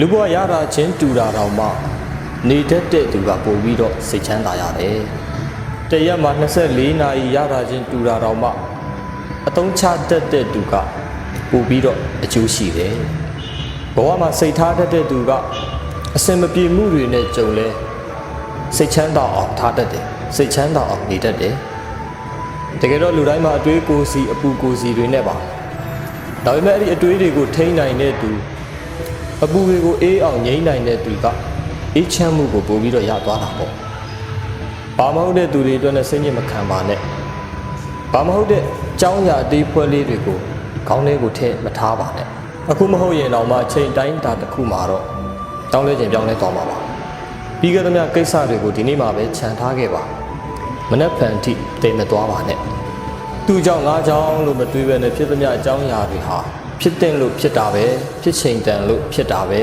လူဘဝရတာချင်းတူတာတောင်မှနေတတ်တဲ့သူကပို့ပြီးတော့စိတ်ချမ်းသာရတယ်တရက်မှာ24နာရီရတာချင်းတူတာတောင်မှအသုံးချတတ်တဲ့သူကပို့ပြီးတော့အကျိုးရှိတယ်ဘဝမှာစိတ်ထားတတ်တဲ့သူကအစင်မပြေမှုတွေနဲ့ကြုံလဲစိတ်ချမ်းသာအောင်ထားတတ်တယ်စိတ်ချမ်းသာအောင်နေတတ်တယ်တကယ်တော့လူတိုင်းမှာအတွေးကိုယ်စီအပူကိုယ်စီတွေနဲ့ပါဒါပေမဲ့အဲ့ဒီအတွေးတွေကိုထိန်းနိုင်တဲ့သူအပူတွေကိုအေးအောင်ငြိမ်းနိုင်တဲ့သူကအေးချမ်းမှုကိုပို့ပြီးတော့ရသွားတာပေါ့ဘာမဟုတ်တဲ့သူတွေအတွက်နဲ့စိတ်ညစ်မခံပါနဲ့ဘာမဟုတ်တဲ့အကြောင်းအရာအသေးဖွဲလေးတွေကိုခေါင်းထဲကိုထည့်မထားပါနဲ့အခုမဟုတ်ရင်တော့မှအချိန်တိုင်းတာတစ်ခုမှာတော့တောင်းလဲခြင်းပြောင်းလဲသွားမှာပါပြီးခဲ့သမျှကိစ္စတွေကိုဒီနေ့မှပဲခြံထားခဲ့ပါမနှက်ဖန်ထိတိမ်မသွားပါနဲ့သူ့ကြောင့်ငါကြောင့်လို့မတွေးပဲနဲ့ဖြစ်သမျှအကြောင်းအရာတွေဟာဖြစ်တဲ့လို့ဖြစ်တာပဲဖြစ်ချိန်တန်လို့ဖြစ်တာပဲ